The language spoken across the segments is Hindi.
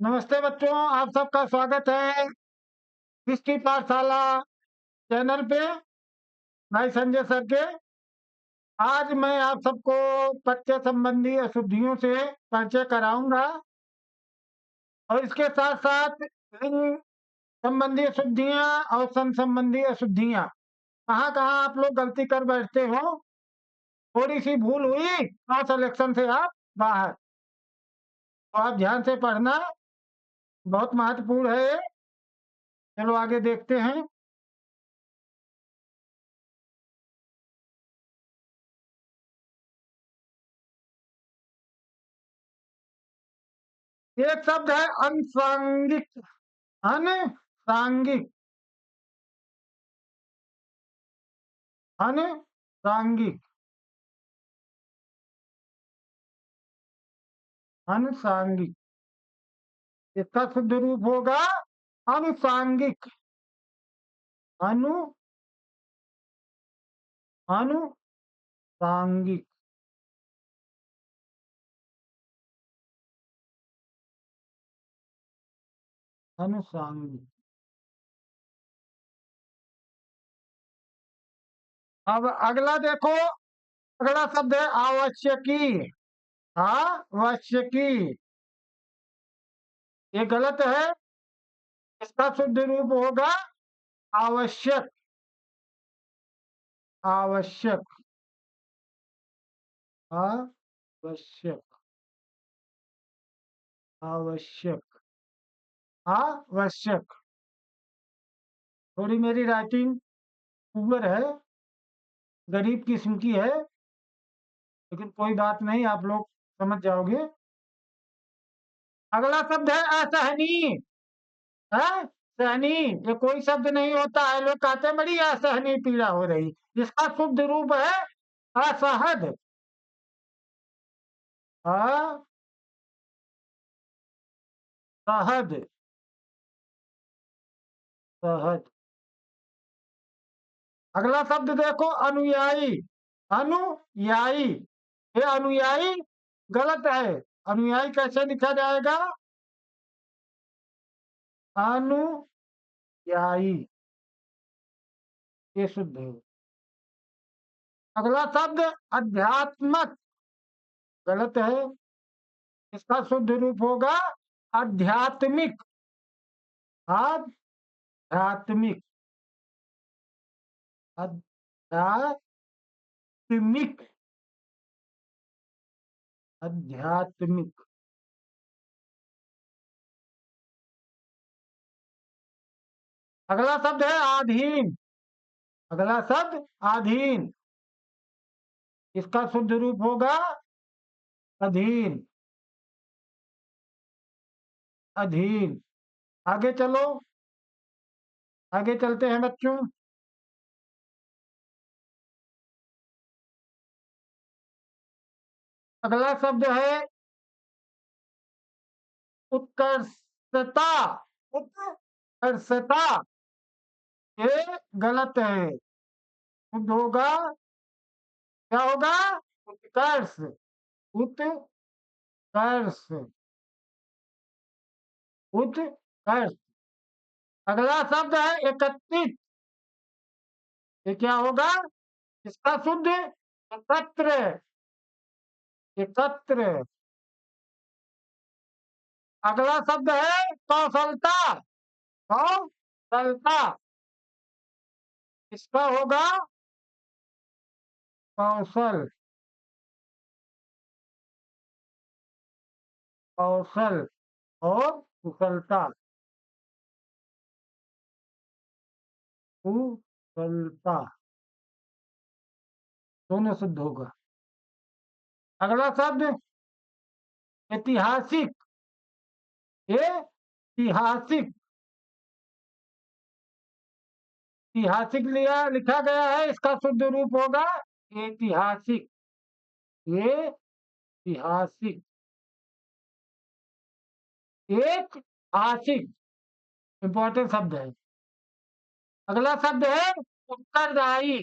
नमस्ते बच्चों, आप सबका स्वागत है हिस्ट्री पाठशाला चैनल पे। भाई संजय सर के आज मैं आप सबको पथ्य संबंधी अशुद्धियों से परिचय कराऊंगा और इसके साथ साथ लिंग संबंधी अशुद्धियां और सन संबंधी अशुद्धियां कहाँ कहाँ आप लोग गलती कर बैठते हो। थोड़ी सी भूल हुई और सिलेक्शन से आप बाहर। तो आप ध्यान से पढ़ना, बहुत महत्वपूर्ण है ये। चलो आगे देखते हैं। एक शब्द है अनुसांगिक। अनुसांगिक। अनुसांगिक। अनुसांगिक। इसका शुद्ध रूप होगा अनुसांगिक। अनु अनुसांगिक। अनुसांगिक। अब अगला देखो, अगला शब्द है आवश्यकी। आवश्यकी। ये गलत है। इसका शुद्ध रूप होगा आवश्यक। आवश्यक। आवश्यक। आवश्यक। आवश्यक। थोड़ी मेरी राइटिंग ऊपर है, गरीब किस्म की है, लेकिन कोई बात नहीं, आप लोग समझ जाओगे। अगला शब्द है असहनीय। है सहनीय। ये कोई शब्द नहीं होता है, लोग कहते हैं बड़ी असहनीय पीड़ा हो रही। इसका शुद्ध रूप है असहज। असहज। सहज। अगला शब्द देखो अनुयायी। अनुयायी। ये अनुयायी गलत है। अनुयायी कैसे लिखा जाएगा? अनुयायी। ये शुद्ध है। अगला शब्द अध्यात्मक। गलत है। इसका शुद्ध रूप होगा आध्यात्मिक। आध्यात्मिक। आध्यात्मिक। आध्यात्मिक। अगला शब्द है आधीन। अगला शब्द आधीन। इसका शुद्ध रूप होगा अधीन। अधीन। आगे चलो, आगे चलते हैं बच्चों। अगला शब्द है उत्कर्षता। उत्कर्षता। ये गलत है। शुद्ध होगा, क्या होगा? उत्कर्ष। उत्कर्ष। उत्कर्ष। अगला शब्द है एकत्रित। ये क्या होगा? इसका शुद्ध एकत्र। एकत्र। अगला शब्द है कौशलता। कौशलता। इसका होगा कौशल। कौशल और कुशलता। कुशलता दोनों शुद्ध होगा। अगला शब्द ऐतिहासिक। ऐतिहासिक। ऐतिहासिक लिया लिखा गया है, इसका शुद्ध रूप होगा ऐतिहासिक। ऐतिहासिक। ऐतिहासिक इंपॉर्टेंट शब्द है। अगला शब्द है उत्तरदायी।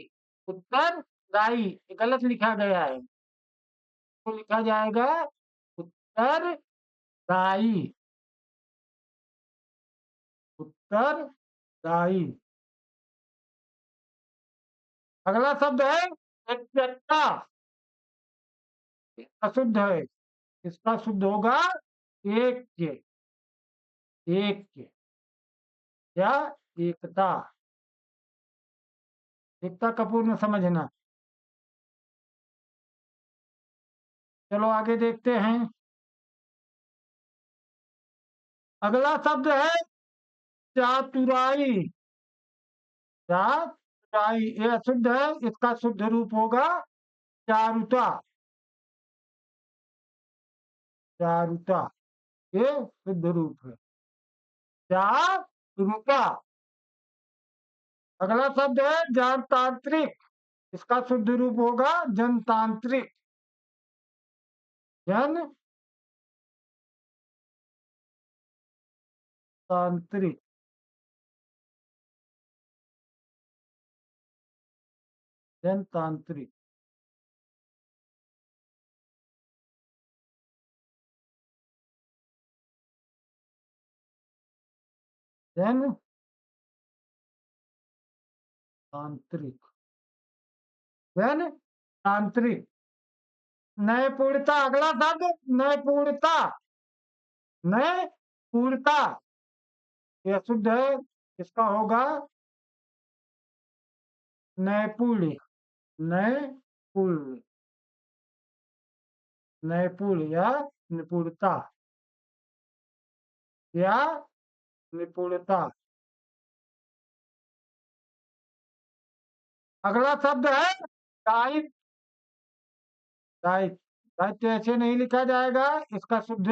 उत्तरदायी ये गलत लिखा गया है, तो लिखा जाएगा उत्तरदायी। उत्तरदायी। अगला शब्द है एकता। अशुद्ध है, इसका शुद्ध होगा एक के। एक के या एकता। एकता का पूर्ण समझना। चलो आगे देखते हैं। अगला शब्द है चातुराई। चातुराई ये अशुद्ध है, इसका शुद्ध रूप होगा चारुता। चारुता ये शुद्ध रूप है चारुता। अगला शब्द है जनतांत्रिक। इसका शुद्ध रूप होगा जनतांत्रिक। जनतांत्रिक। जनतांत्रिक। जनतांत्रिक। जनतांत्रिक। न्यायपूर्णता। अगला शब्द न्यायपूर्णता। न्यायपूर्णता यह शुद्ध है, इसका होगा नैपुण्य। नैपुण्य। नैपुण्य या निपुणता या निपुणता। अगला शब्द है दायित्व। दायित्व। दायित्व ऐसे नहीं लिखा जाएगा, इसका शुद्ध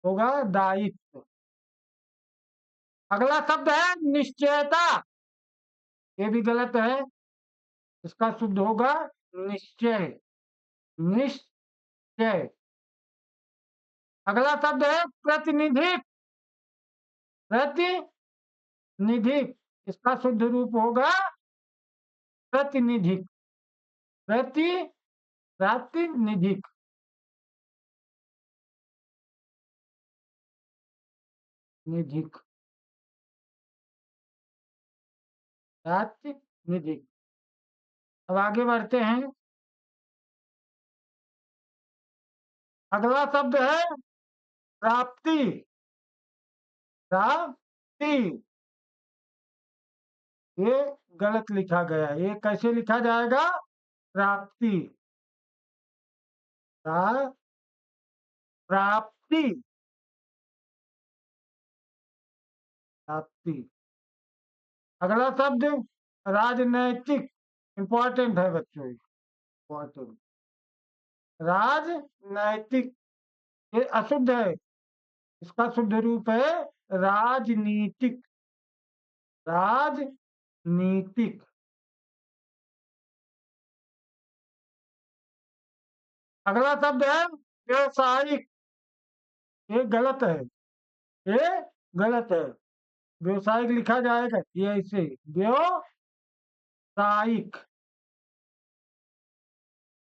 होगा दायित्व। अगला शब्द है निश्चयता। ये भी गलत है, इसका शुद्ध होगा निश्चय। निश्चय। अगला शब्द है प्रतिनिधिक। प्रतिनिधिक इसका शुद्ध रूप होगा प्रतिनिधिक। प्रातिनिधिक। निधिक। प्रातिनिधिक। अब आगे बढ़ते हैं। अगला शब्द है प्राप्ति। प्राप्ति ये गलत लिखा गया, ये कैसे लिखा जाएगा? प्राप्ति। प्राप्ति। प्राप्ति। अगला शब्द राजनैतिक। इंपॉर्टेंट है बच्चों, इंपॉर्टेंट। राजनैतिक ये अशुद्ध है, इसका शुद्ध रूप है राजनीतिक। राजनीतिक। अगला शब्द है व्यवसायिक। ये गलत है, ये गलत है। व्यवसायिक लिखा जाएगा ये ऐसे व्यवसायिक।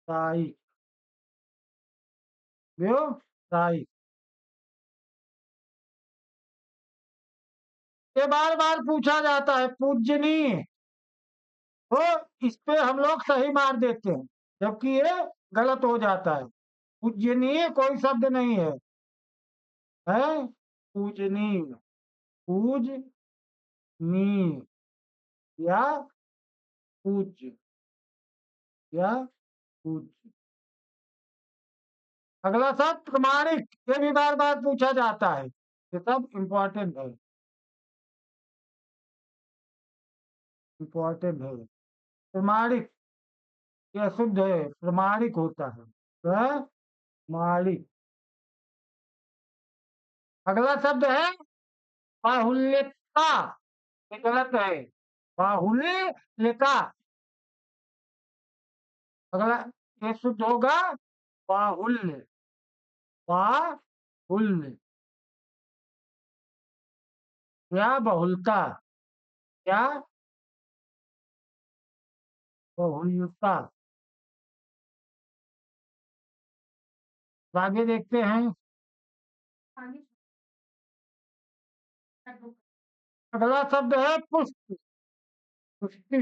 सायिक। व्यवसायिक। ये बार बार पूछा जाता है पूजनीय, तो इस पे हम लोग सही मार देते हैं, जबकि ये गलत हो जाता है। पूजनीय कोई शब्द नहीं है, है पूजनीय। पूजनीय या पूज्य या पूज्य। अगला शब्द प्रमाणिक। ये भी बार बार पूछा जाता है, ये सब इंपॉर्टेंट है। इंपॉर्टेंट है। प्रमाणिक ये शुद्ध है, प्रमाणिक होता है। प्रमाणिक। अगला शब्द है बाहुल्यता। ये गलत है, बाहुल्यता। अगला ये शुद्ध होगा बाहुल्य। बाहुल्य या बहुलता या बहुल्यता। तो आगे देखते हैं। अगला शब्द है पुष्ट। पुष्टि।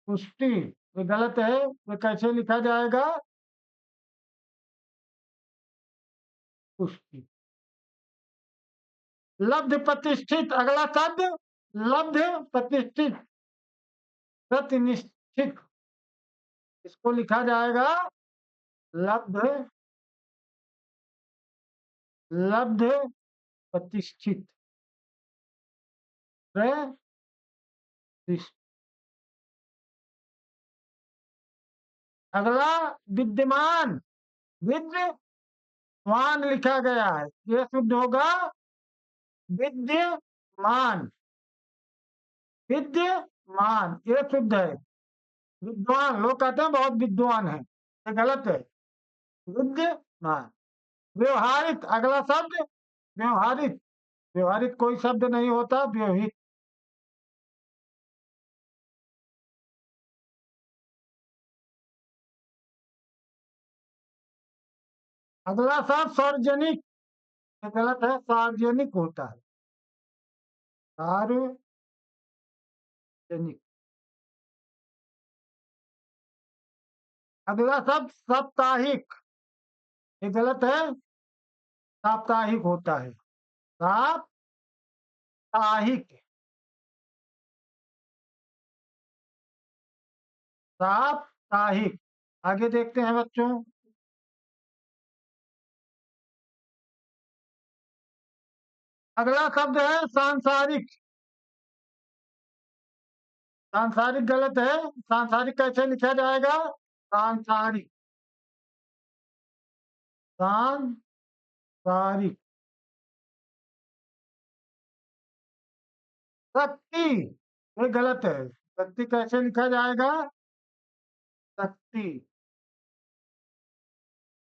पुष्टि ये गलत है, ये कैसे लिखा जाएगा? पुष्टि। लब्ध प्रतिष्ठित, अगला शब्द लब्ध प्रतिष्ठित, प्रतिनिष्ठित, इसको लिखा जाएगा लब्ध। लब्ध प्रतिष्ठित। प्रतिष्ठित। अगला विद्यमान। विद्यमान लिखा गया है, ये शुद्ध होगा विद्यमान। विद्यमान ये शुद्ध है। विद्वान लोग कहते हैं बहुत विद्वान है, ये गलत है। विद्यमान। व्यवहारित, अगला शब्द व्यवहारित। व्यवहारित कोई शब्द नहीं होता, व्यवहित। अगला शब्द सार्वजनिक, ये गलत है, सार्वजनिक होता है। सार्वजनिक। अगला शब्द साप्ताहिक, ये गलत है, साप्ताहिक होता है। साप्ताहिक। साप्ताहिक। आगे देखते हैं बच्चों। अगला शब्द है सांसारिक। सांसारिक गलत है, सांसारिक कैसे लिखा जाएगा? सांसारिक। सांसारिक। शक्ति ये गलत है, शक्ति कैसे लिखा जाएगा? शक्ति।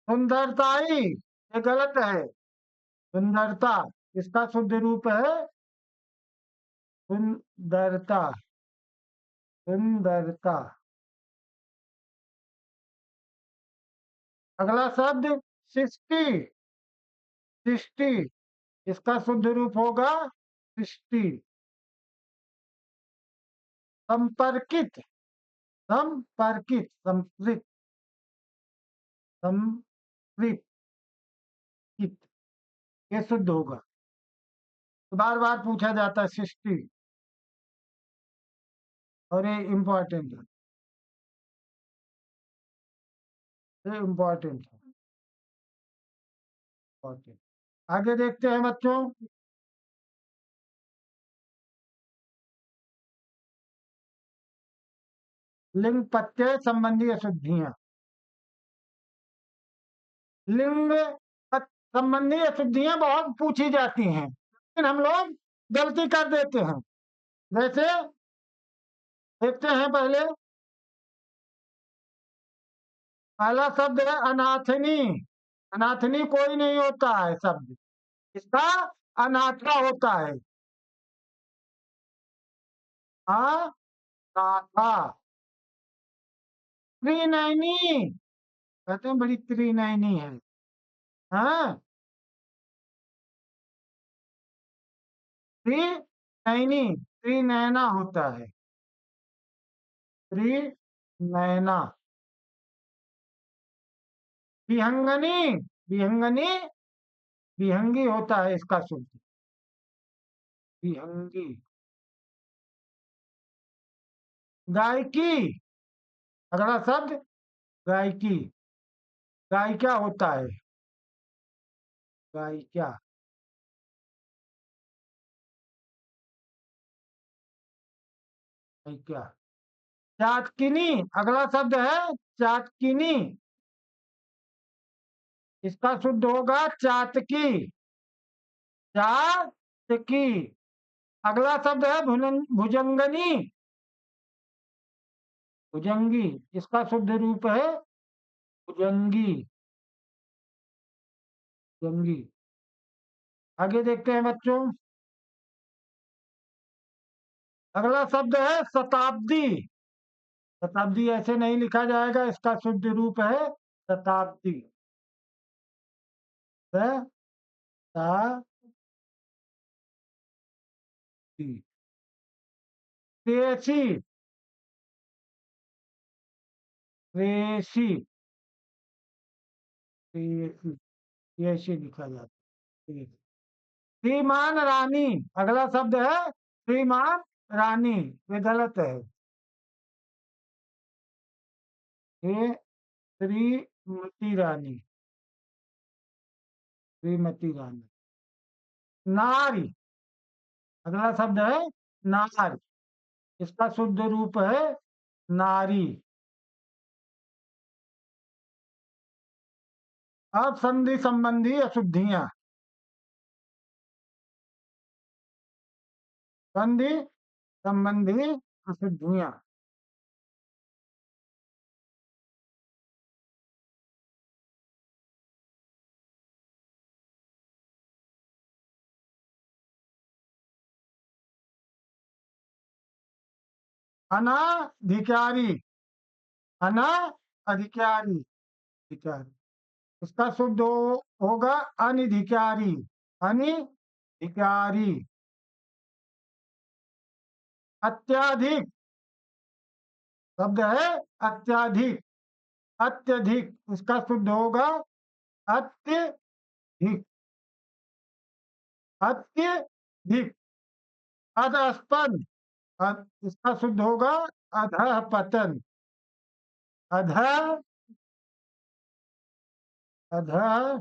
सुंदरताई ये गलत है, सुंदरता, इसका शुद्ध रूप है सुंदरता। सुंदरता। अगला शब्द सृष्टि। सृष्टि इसका शुद्ध रूप होगा सृष्टि। संपर्कित। संपर्कित। संपृक्त। संपृक्त ये शुद्ध होगा। तो बार बार पूछा जाता है सृष्टि, और ये इम्पोर्टेंट है, ये इम्पोर्टेंट है, इम्पोर्टेंट। आगे देखते हैं बच्चों। लिंग प्रत्यय संबंधी अशुद्धियां। लिंग संबंधी अशुद्धियां बहुत पूछी जाती हैं, लेकिन हम लोग गलती कर देते हैं। जैसे देखते हैं पहले, पहला शब्द है अनाथनी। अनाथनी कोई नहीं होता है शब्द, इसका अनाथा होता है। हाँ, नाथा। त्रिनयनी कहते हैं, बड़ी त्रिनयनी है। हाँ, त्रिनयनी, त्रिनयना होता है। त्रिनयना। विहंगनी। विहंगनी विहंगी होता है, इसका शुद्ध विहंगी। गायकी, अगला शब्द गायकी। गायिका होता है, गायिका। गायिका। चाटकिनी, अगला शब्द है चाटकिनी, इसका शुद्ध होगा चातकी। चातकी। अगला शब्द है भुजंगनी। भुजंगी, इसका शुद्ध रूप है भुजंगी। भुजंगी। आगे देखते हैं बच्चों। अगला शब्द है शताब्दी। शताब्दी ऐसे नहीं लिखा जाएगा, इसका शुद्ध रूप है शताब्दी। शताब्दी। प्रेयसी, प्रेयसी, प्रेयसी, प्रेयसी लिखा जाता है। श्रीमान रानी, अगला शब्द है श्रीमान रानी, ये गलत है। ये श्रीमती रानी, श्रीमती रानी। नारी, अगला शब्द है नार, इसका शुद्ध रूप है नारी। अब संधि संबंधी अशुद्धियां, संधि संबंधी अशुद्धियां। अनाधिकारी, अनाधिकारी, अधिकारी, इसका शुद्ध होगा अनधिकारी, अनधिकारी। अत्याधिक, शब्द है अत्याधिक, अत्यधिक, इसका शुद्ध होगा अत्यधिक, अत्यधिक। अधस्पन, इसका शुद्ध होगा अधः पतन, अधः, अधः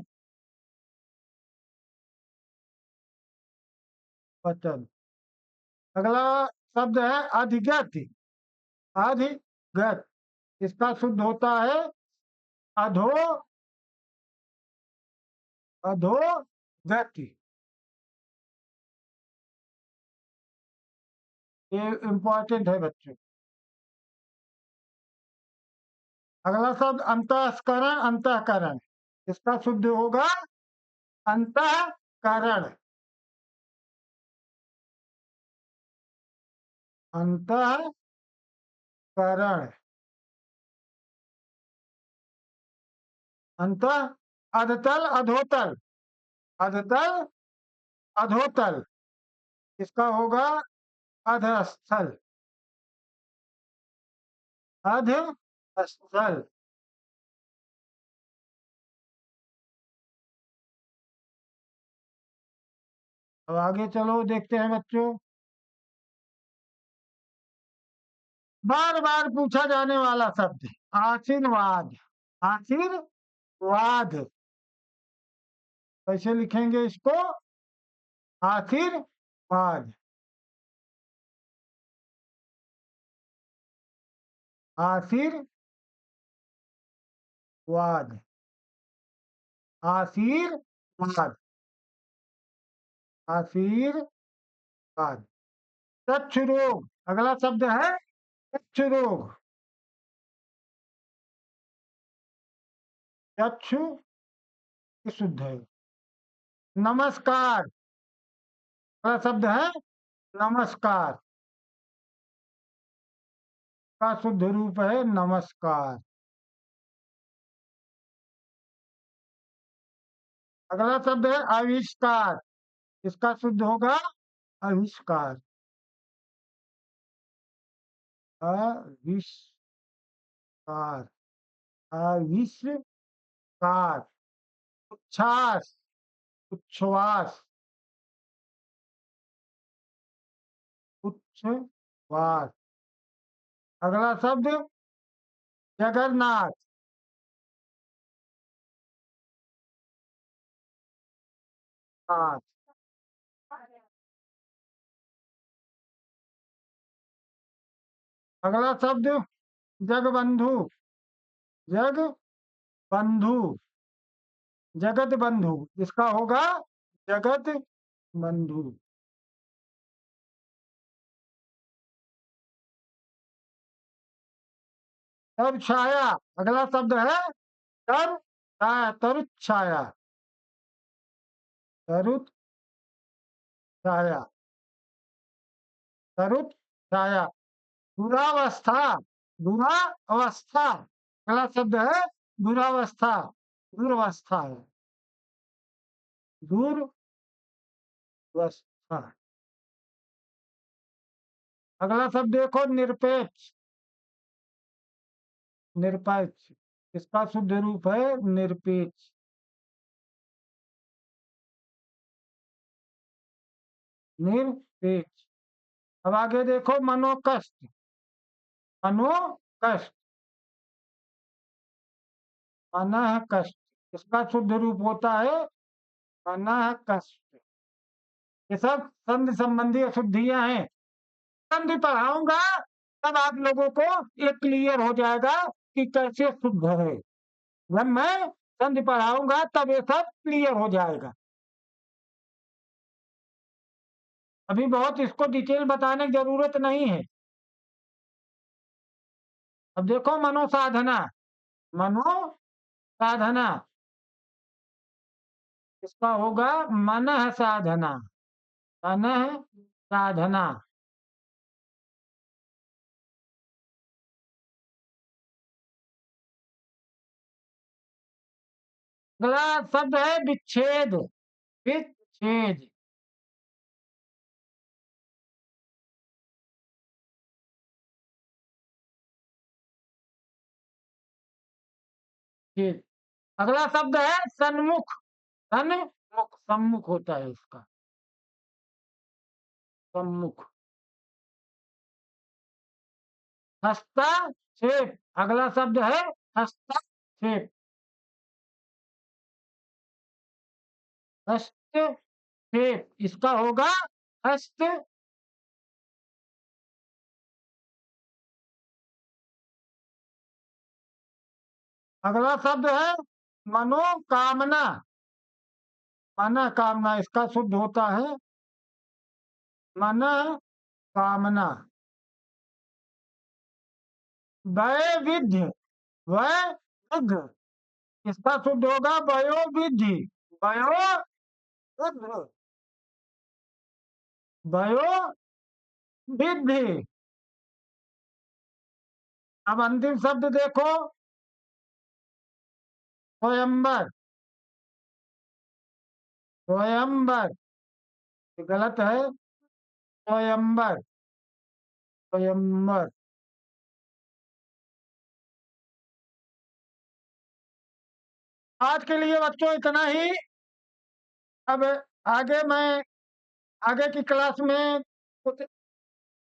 पतन। अगला शब्द है अधिगत, अधिगत, इसका शुद्ध होता है अधो, अधोगति। ये इंपॉर्टेंट है बच्चों। अगला शब्द अंतःस्करण, अंतःकरण, इसका शुद्ध होगा अंतःकरण, अंतःकरण। अंतः, अधतल, अधोतल, अधतल, अधोतल, इसका होगा अधस्थल, अधस्थल। अब आगे चलो, देखते हैं बच्चों। बार बार पूछा जाने वाला शब्द आशीर्वाद, आशीर्वाद, कैसे लिखेंगे इसको? आशीर्वाद, आशीर्वाद, आशीर्वाद, आशीर्वाद। चक्षु रोग, अगला शब्द है चक्षु रोग, चक्षु शुद्ध है। नमस्कार, अगला शब्द है नमस्कार, का शुद्ध रूप है नमस्कार। अगला शब्द है आविष्कार, इसका शुद्ध होगा आविष्कार, आविष्कार, आविष्कार। उच्छ्वास, उच्छ्वास, उच्छ्वास। अगला शब्द जगन्नाथ, नाथ। अगला शब्द जगबंधु, जगबंधु, जगत बंधु, इसका होगा जगत बंधु। तब छाया, अगला शब्द है तब छाया, तरुत छाया, तरुत छाया, तरुत छाया। दुरावस्था, बुरा अवस्था, अगला शब्द है दुरावस्था, दुर्वस्था है, दुर्वस्था। अगला शब्द देखो, निरपेक्ष। निरपेक्ष, इसका शुद्ध रूप है निरपेक्ष। निरपेक्ष। अब आगे देखो, मनोकष्ट। मनोकष्ट, मनः कष्ट, इसका शुद्ध रूप होता है मनः कष्ट। ये सब संधि संबंधी अशुद्धियां हैं। संधि पढ़ाऊंगा तब आप लोगों को ये क्लियर हो जाएगा कि कैसे शुद्ध है। जब मैं संधि पढ़ाऊंगा तब ये सब क्लियर हो जाएगा। अभी बहुत इसको डिटेल बताने की जरूरत नहीं है। अब देखो, मनोसाधना। मनोसाधना, इसका होगा मनः साधना। मनः साधना। अगला शब्द है विच्छेद। विच्छेद, छेद। अगला शब्द है सन्मुख। सन्मुख, सम्मुख होता है इसका, सम्मुख। हस्तक्षेप, अगला शब्द है हस्तक्षेप। हस्तक्षेप, इसका होगा हस्त। अगला शब्द है मनोकामना। मनोकामना, इसका शुद्ध होता है मनोकामना। वैविध्य, वैविध्य, इसका शुद्ध होगा वयोविधि। वयोविधि, वयोविधि। अब अंतिम शब्द देखो, स्वयंवर। स्वयंवर, ये गलत है। स्वयंवर, स्वयंवर। आज के लिए बच्चों इतना ही। अब आगे मैं, आगे की क्लास में कुछ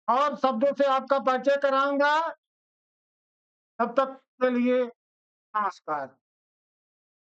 और शब्दों से आपका परिचय कराऊंगा। तब तक के लिए नमस्कार।